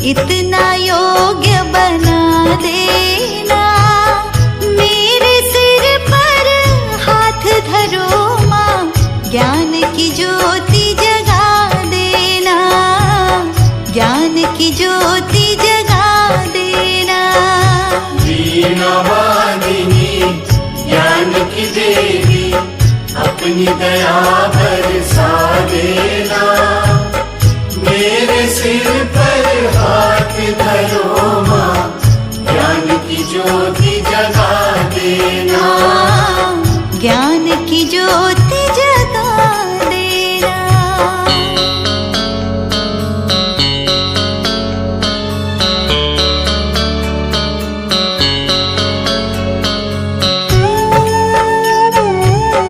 इतना योग्य बना देना। मेरे सिर पर हाथ धरो माँ, ज्ञान की ज्योति जगा देना, ज्ञान की ज्योति जगा देना। वीणा वादिनी ज्ञान की देवी, अपनी दया बरसा देना। मेरे सिर पर हाथ धरो माँ, ज्ञान की ज्योति जगा देना, ज्ञान की ज्योति जगा